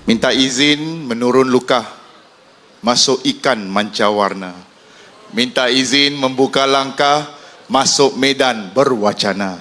Minta izin menurun luka, masuk ikan manca warna. Minta izin membuka langkah, masuk medan berwacana.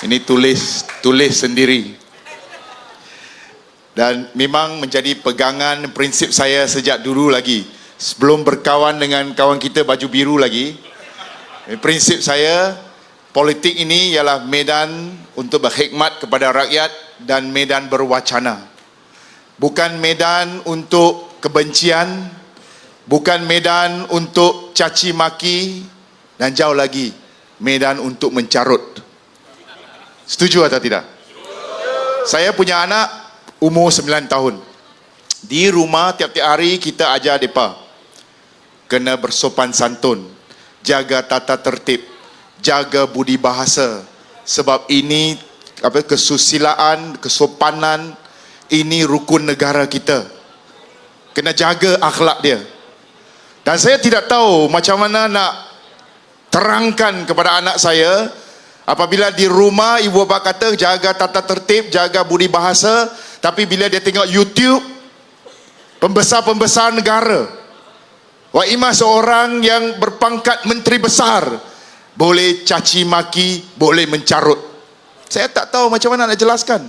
Ini tulis sendiri. Dan memang menjadi pegangan prinsip saya sejak dulu lagi. Sebelum berkawan dengan kawan kita baju biru lagi, prinsip saya, politik ini ialah medan untuk berkhidmat kepada rakyat dan medan berwacana. Bukan medan untuk kebencian, bukan medan untuk caci maki, dan jauh lagi, medan untuk mencarut. Setuju atau tidak? Saya punya anak umur 9 tahun. Di rumah tiap-tiap hari kita ajar mereka kena bersopan santun, jaga tata tertib, jaga budi bahasa. Sebab ini kesusilaan, kesopanan, ini rukun negara kita. Kena jaga akhlak dia. Dan saya tidak tahu macam mana nak terangkan kepada anak saya apabila di rumah ibu bapa kata jaga tata tertib, jaga budi bahasa, tapi bila dia tengok YouTube pembesar-pembesar negara, wa imam seorang yang berpangkat menteri besar boleh caci maki, boleh mencarut. Saya tak tahu macam mana nak jelaskan.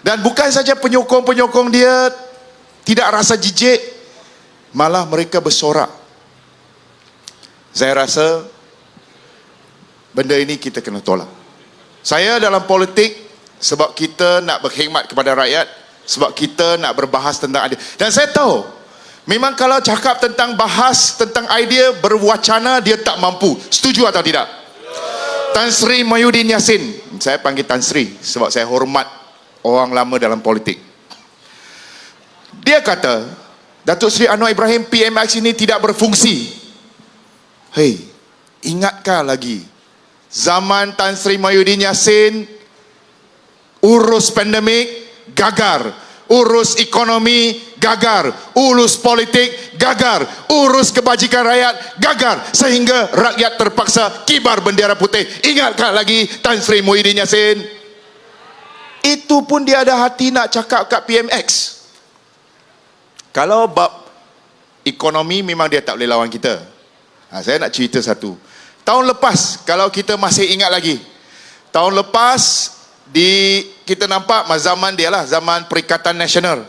Dan bukan saja penyokong-penyokong dia tidak rasa jijik, malah mereka bersorak. Saya rasa benda ini kita kena tolak. Saya dalam politik sebab kita nak berkhidmat kepada rakyat, sebab kita nak berbahas tentang idea. Dan saya tahu memang kalau cakap tentang bahas tentang idea berwacana, dia tak mampu. Setuju atau tidak? Tan Sri Mahyudin Yassin, saya panggil Tan Sri sebab saya hormat orang lama dalam politik. Dia kata Datuk Seri Anwar Ibrahim PMX ini tidak berfungsi. Hei, ingatkah lagi zaman Tan Sri Mahyudin Yassin urus pandemik gagal, urus ekonomi gagal, urus politik gagal, urus kebajikan rakyat gagal, sehingga rakyat terpaksa kibar bendera putih. Ingatkah lagi Tan Sri Mahyudin Yassin? Itu pun dia ada hati nak cakap kat PMX. Kalau bab ekonomi memang dia tak boleh lawan kita. Saya nak cerita satu. Tahun lepas, kalau kita masih ingat lagi, tahun lepas kita nampak zaman dia lah, zaman Perikatan Nasional.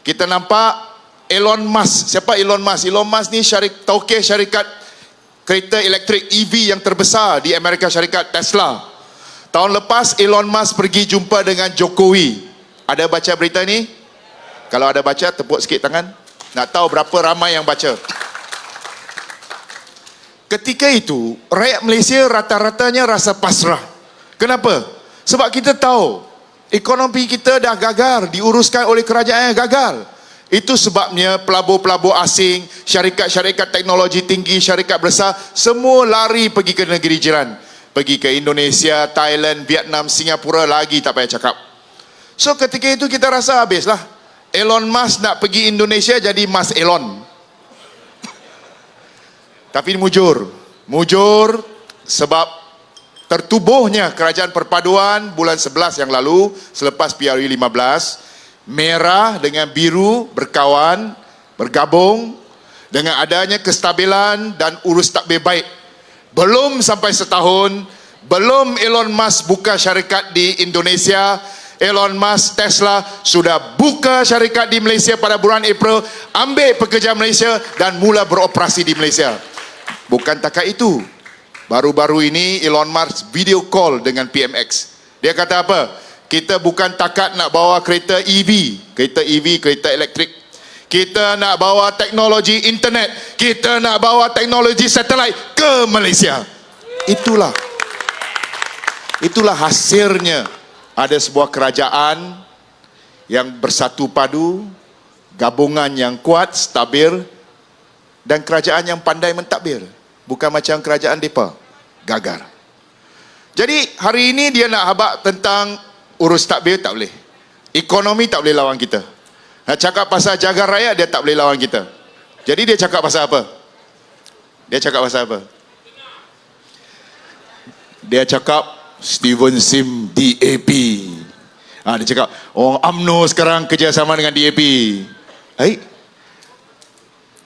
Kita nampak Elon Musk. Siapa Elon Musk? Elon Musk ni tauke syarikat kereta elektrik EV yang terbesar di Amerika Syarikat, Tesla. Tahun lepas Elon Musk pergi jumpa dengan Jokowi. Ada baca berita ni? Kalau ada baca, tepuk sikit tangan. Nak tahu berapa ramai yang baca. Ketika itu rakyat Malaysia rata-ratanya rasa pasrah. Kenapa? Sebab kita tahu ekonomi kita dah gagal, diuruskan oleh kerajaan yang gagal. Itu sebabnya pelabur-pelabur asing, syarikat-syarikat teknologi tinggi, syarikat besar, semua lari pergi ke negeri jiran. Pergi ke Indonesia, Thailand, Vietnam, Singapura, lagi tak payah cakap. So ketika itu kita rasa habislah. Elon Musk nak pergi Indonesia jadi Mas Elon. Tapi mujur sebab tertubuhnya kerajaan perpaduan bulan 11 yang lalu selepas PRU 15, merah dengan biru berkawan, bergabung dengan adanya kestabilan dan urus takbir baik. Belum sampai setahun, belum Elon Musk buka syarikat di Indonesia, Elon Musk Tesla sudah buka syarikat di Malaysia pada bulan April, ambil pekerja Malaysia dan mula beroperasi di Malaysia. Bukan takat itu, baru-baru ini Elon Musk video call dengan PMX. Dia kata apa? Kita bukan takat nak bawa kereta EV, kereta elektrik. Kita nak bawa teknologi internet, kita nak bawa teknologi satelit ke Malaysia. Itulah hasilnya. Ada sebuah kerajaan yang bersatu padu, gabungan yang kuat, stabil, dan kerajaan yang pandai mentadbir. Bukan macam kerajaan mereka gagal. Jadi hari ini dia nak habaq tentang urus takbir, tak boleh. Ekonomi tak boleh lawan kita. Nak cakap pasal jaga rakyat, dia tak boleh lawan kita. Jadi dia cakap pasal apa? Dia cakap Steven Sim DAP. Dia cakap, orang UMNO sekarang kerjasama dengan DAP. Baik.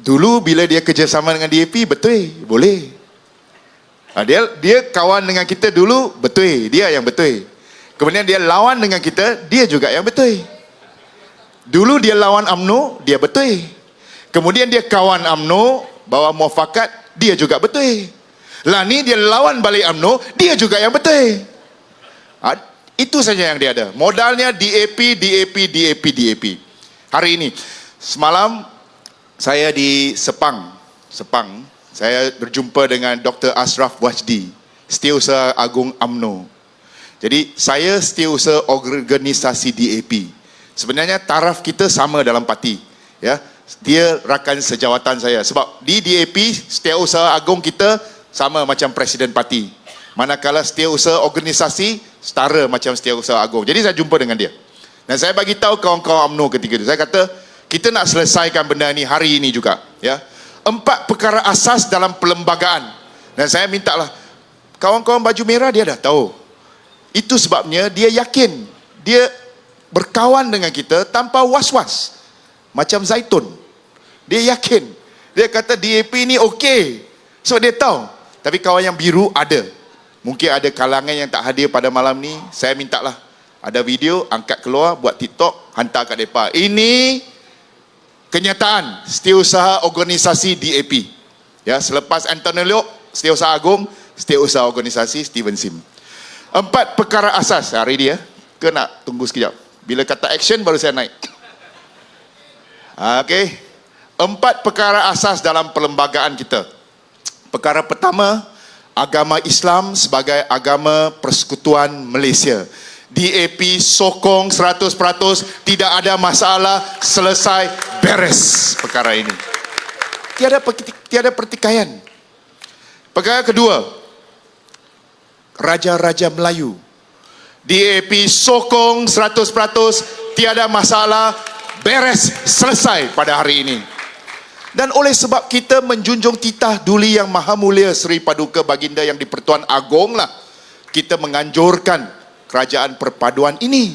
Dulu bila dia kerjasama dengan DAP, betul, boleh. Dia kawan dengan kita dulu, betul, dia yang betul. Kemudian dia lawan dengan kita, dia juga yang betul. Dulu dia lawan UMNO, dia betul. Kemudian dia kawan UMNO, bawa muafakat, dia juga betul. Lah ni dia lawan balik UMNO, dia juga yang betul. Itu saja yang dia ada. Modalnya DAP, DAP, DAP, DAP. Hari ini, semalam saya di Sepang, saya berjumpa dengan Dr. Ashraf Wajdi, Setiausaha Agung UMNO. Jadi saya Setiausaha Organisasi DAP. Sebenarnya taraf kita sama dalam parti, ya. Dia rakan sejawatan saya. Sebab di DAP Setiausaha Agung kita sama macam presiden parti. Manakala Setiausaha Organisasi setara macam Setiausaha Agung. Jadi saya jumpa dengan dia. Dan saya bagi tahu kawan-kawan UMNO ketika itu. Saya kata, kita nak selesaikan benda ni hari ini juga, ya. 4 perkara asas dalam perlembagaan. Dan saya mintalah kawan-kawan baju merah, dia dah tahu. Itu sebabnya dia yakin, dia berkawan dengan kita tanpa was-was. Macam Zaitun. Dia yakin. Dia kata DAP ni okey. So dia tahu. Tapi kawan yang biru ada. Mungkin ada kalangan yang tak hadir pada malam ni. Saya mintalah ada video, angkat keluar, buat TikTok, hantar kat mereka. Ini kenyataan Setiausaha Organisasi DAP. Ya, selepas Anthony Leok, Setiausaha Agung, Setiausaha Organisasi Steven Sim. 4 perkara asas hari dia. Ke nak tunggu sekejap? Bila kata action baru saya naik. Okey. 4 perkara asas dalam perlembagaan kita. Perkara pertama, agama Islam sebagai agama persekutuan Malaysia. DAP sokong 100%, tidak ada masalah, selesai, beres perkara ini. Tiada pertikaian. Perkara kedua, Raja-Raja Melayu. DAP sokong 100%, tiada masalah, beres, selesai pada hari ini. Dan oleh sebab kita menjunjung titah Duli Yang Maha Mulia Seri Paduka Baginda Yang di-Pertuan Agong lah, kita menganjurkan kerajaan perpaduan ini.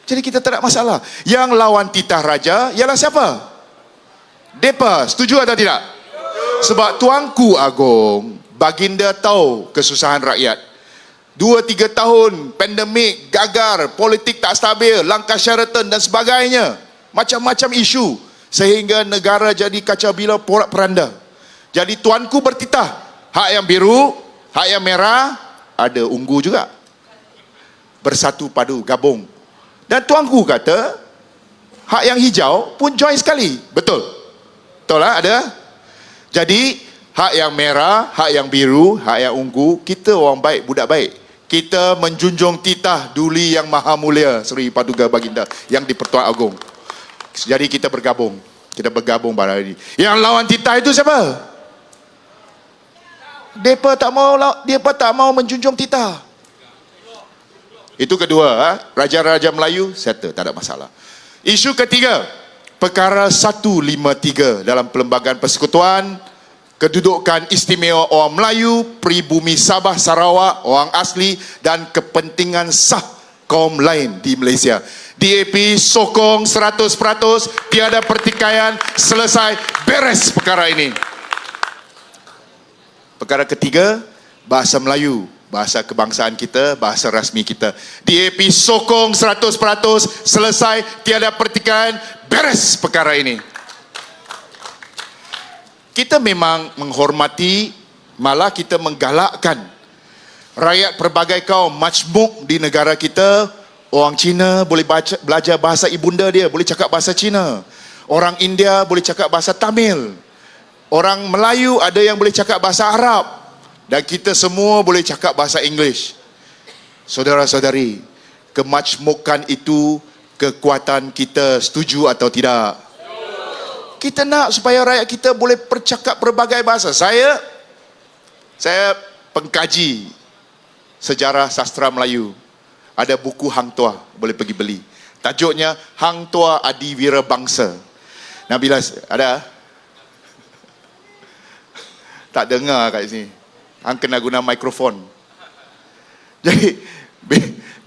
Jadi kita tak ada masalah. Yang lawan titah raja ialah siapa? Depa. Setuju atau tidak? Sebab Tuanku Agong, Baginda tahu kesusahan rakyat. 2-3 tahun pandemik, gagar, politik tak stabil, langkah Sheraton dan sebagainya. Macam-macam isu. Sehingga negara jadi kacau bila porak peranda. Jadi tuanku bertitah, hak yang biru, hak yang merah, ada ungu juga. Bersatu padu, gabung. Dan tuanku kata, hak yang hijau pun join sekali. Betul? Betul lah, ada? Jadi, hak yang merah, hak yang biru, hak yang ungu, kita orang baik, budak baik. Kita menjunjung titah Duli Yang Maha Mulia Seri Paduka Baginda Yang di-Pertuan Agong. Jadi kita bergabung. Kita bergabung pada hari ini. Yang lawan titah itu siapa? Depa tak mau menjunjung titah. Itu kedua, Raja-Raja Melayu settle, tak ada masalah. Isu ketiga, perkara 153 dalam Perlembagaan Persekutuan, kedudukan istimewa orang Melayu, pribumi Sabah Sarawak, orang asli dan kepentingan sah kaum lain di Malaysia. DAP sokong 100%, tiada pertikaian, selesai, beres perkara ini. Perkara ketiga, bahasa Melayu, bahasa kebangsaan kita, bahasa rasmi kita. DAP sokong 100%, selesai, tiada pertikaian, beres perkara ini. Kita memang menghormati, malah kita menggalakkan rakyat pelbagai kaum majmuk di negara kita. Orang Cina boleh belajar bahasa ibunda dia, boleh cakap bahasa Cina. Orang India boleh cakap bahasa Tamil. Orang Melayu ada yang boleh cakap bahasa Arab. Dan kita semua boleh cakap bahasa English. Saudara-saudari, kemajmukan itu kekuatan kita, setuju atau tidak? Kita nak supaya rakyat kita boleh bercakap berbagai bahasa. Saya pengkaji sejarah sastra Melayu. Ada buku Hang Tuah, boleh pergi beli. Tajuknya Hang Tuah Adi Wira Bangsa. Nabila ada? Tak dengar kat sini. Hang kena guna mikrofon. Jadi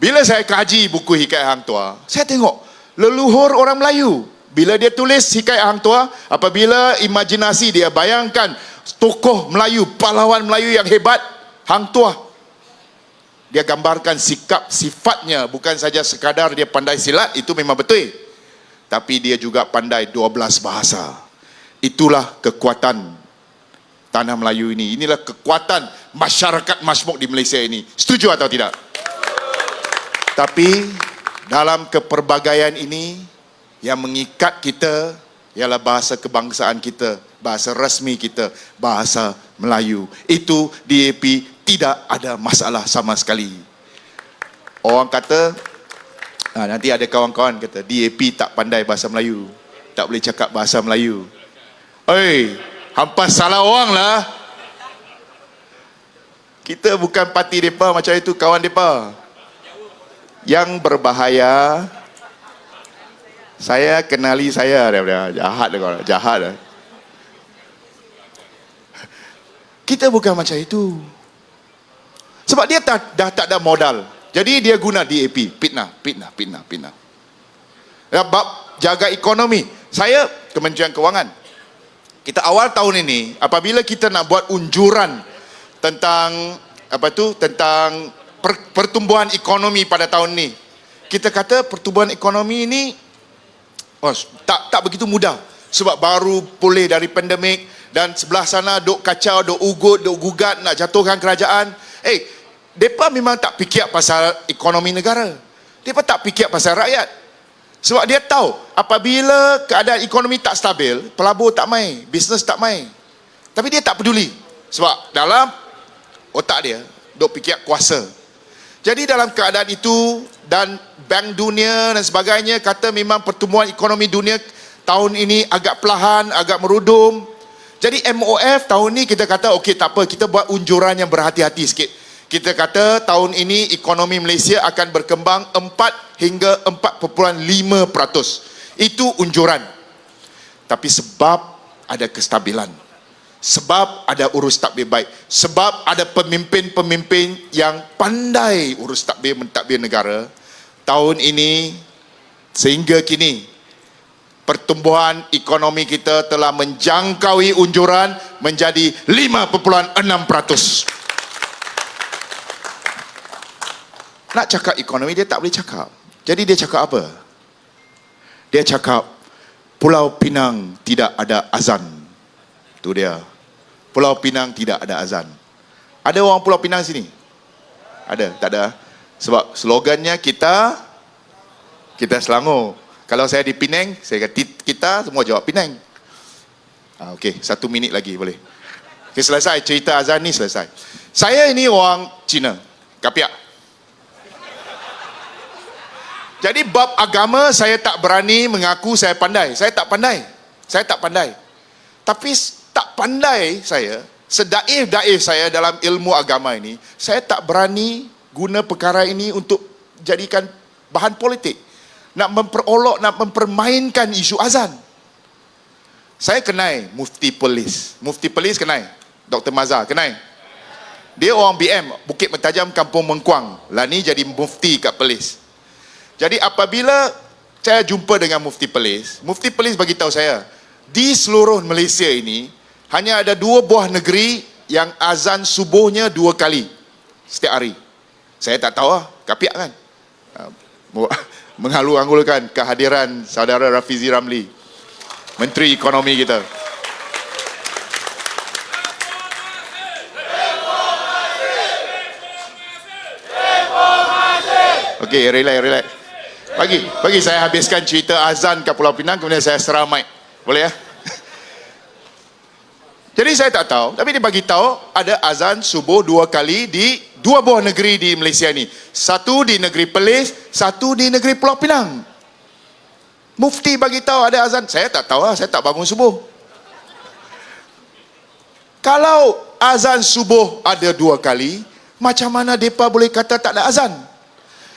bila saya kaji buku Hikayat Hang Tuah, saya tengok leluhur orang Melayu. Bila dia tulis Hikayat Hang Tuah, apabila imajinasi dia bayangkan tokoh Melayu, pahlawan Melayu yang hebat, Hang Tuah, dia gambarkan sikap sifatnya, bukan saja sekadar dia pandai silat, itu memang betul, tapi dia juga pandai 12 bahasa. Itulah kekuatan tanah Melayu ini. Inilah kekuatan masyarakat Majmuk di Malaysia ini. Setuju atau tidak? Tapi dalam keperbagaian ini, yang mengikat kita ialah bahasa kebangsaan kita, bahasa rasmi kita, bahasa Melayu. Itu DAP tidak ada masalah sama sekali. Orang kata, nanti ada kawan-kawan kata DAP tak pandai bahasa Melayu, tak boleh cakap bahasa Melayu. Oi, hampa salah orang lah. Kita bukan parti mereka macam itu, kawan mereka. Yang berbahaya, saya kenali saya daripada jahat lah, jahat lah. Kita bukan macam itu. Sebab dia dah tak ada modal. Jadi dia guna DAP, fitnah. Bab jaga ekonomi. Saya Kementerian Kewangan. Kita awal tahun ini, apabila kita nak buat unjuran tentang tentang pertumbuhan ekonomi pada tahun ini, kita kata pertumbuhan ekonomi ini tak begitu mudah, sebab baru pulih dari pandemik, dan sebelah sana duk kacau, duk ugut, duk gugat nak jatuhkan kerajaan. Mereka memang tak fikir pasal ekonomi negara, mereka tak fikir pasal rakyat. Sebab dia tahu apabila keadaan ekonomi tak stabil, pelabur tak main, bisnes tak main. Tapi dia tak peduli, sebab dalam otak dia duk fikir kuasa. Jadi dalam keadaan itu, dan Bank Dunia dan sebagainya kata memang pertumbuhan ekonomi dunia tahun ini agak perlahan, agak merudum. Jadi MOF tahun ini kita kata okey, tak apa, kita buat unjuran yang berhati-hati sikit. Kita kata tahun ini ekonomi Malaysia akan berkembang 4 hingga 4.5%. Itu unjuran. Tapi sebab ada kestabilan, sebab ada urus tadbir baik, sebab ada pemimpin-pemimpin yang pandai urus mentadbir negara, tahun ini sehingga kini pertumbuhan ekonomi kita telah menjangkaui unjuran menjadi 5.6%. Nak cakap ekonomi, dia tak boleh cakap. Jadi dia cakap apa? Dia cakap Pulau Pinang tidak ada azan. Itu dia. Pulau Pinang tidak ada azan. Ada orang Pulau Pinang sini? Ada? Tak ada? Sebab slogannya kita Selangor. Kalau saya di Penang, saya kata kita, semua jawab Penang. Okey, 1 minit lagi boleh. Okey, selesai cerita azan ni, selesai. Saya ini orang Cina, Kapiak. Jadi bab agama saya tak berani mengaku saya pandai. Saya tak pandai. Tapi tak pandai saya, sedaif-daif saya dalam ilmu agama ini, saya tak berani guna perkara ini untuk jadikan bahan politik. Nak memperolok, nak mempermainkan isu azan. Saya kenal Mufti Perlis kenal. Dr. Mazhar kenal. Dia orang BM, Bukit Mentajam, Kampung Mengkuang. Lah ni jadi mufti kat Perlis. Jadi apabila saya jumpa dengan Mufti Perlis bagi tahu saya, di seluruh Malaysia ini hanya ada 2 buah negeri yang azan subuhnya 2 kali setiap hari. Saya tak tahu lah, Kapiak kan. Menghalu-angulkan kehadiran saudara Rafizi Ramli, Menteri Ekonomi kita. Okey, relax. Bagi saya habiskan cerita azan kat Pulau Pinang, kemudian saya serah mic. Boleh ya? Jadi saya tak tahu, tapi dia bagi tahu ada azan subuh 2 kali di 2 buah negeri di Malaysia ni. Satu di negeri Perlis, satu di negeri Pulau Pinang. Mufti bagi tahu ada azan. Saya tak tahu lah, saya tak bangun subuh. Kalau azan subuh ada 2 kali, macam mana mereka boleh kata tak ada azan?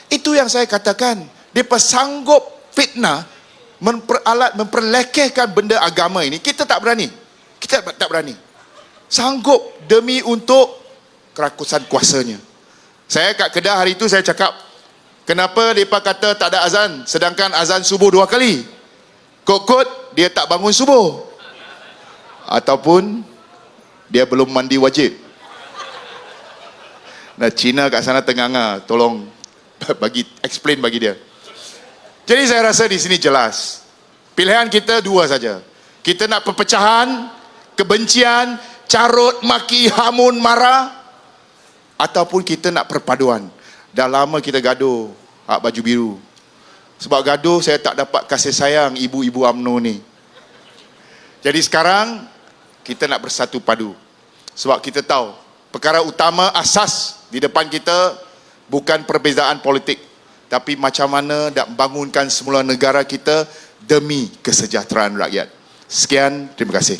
Itu yang saya katakan. Mereka sanggup fitnah, memperlekehkan benda agama ini. Kita tak berani. Sanggup demi untuk kerakusan kuasanya. Saya kat Kedah hari itu saya cakap, kenapa mereka kata tak ada azan sedangkan azan subuh 2 kali? Kot-kot dia tak bangun subuh, ataupun dia belum mandi wajib. Nah, Cina kat sana tengah-tengah, tolong bagi explain bagi dia. Jadi saya rasa di sini jelas. Pilihan kita dua saja. Kita nak perpecahan, kebencian, carut, maki, hamun, marah, ataupun kita nak perpaduan. Dah lama kita gaduh baju biru. Sebab gaduh saya tak dapat kasih sayang ibu-ibu UMNO ni. Jadi sekarang kita nak bersatu padu. Sebab kita tahu perkara utama asas di depan kita bukan perbezaan politik, tapi macam mana nak bangunkan semula negara kita demi kesejahteraan rakyat. Sekian, terima kasih.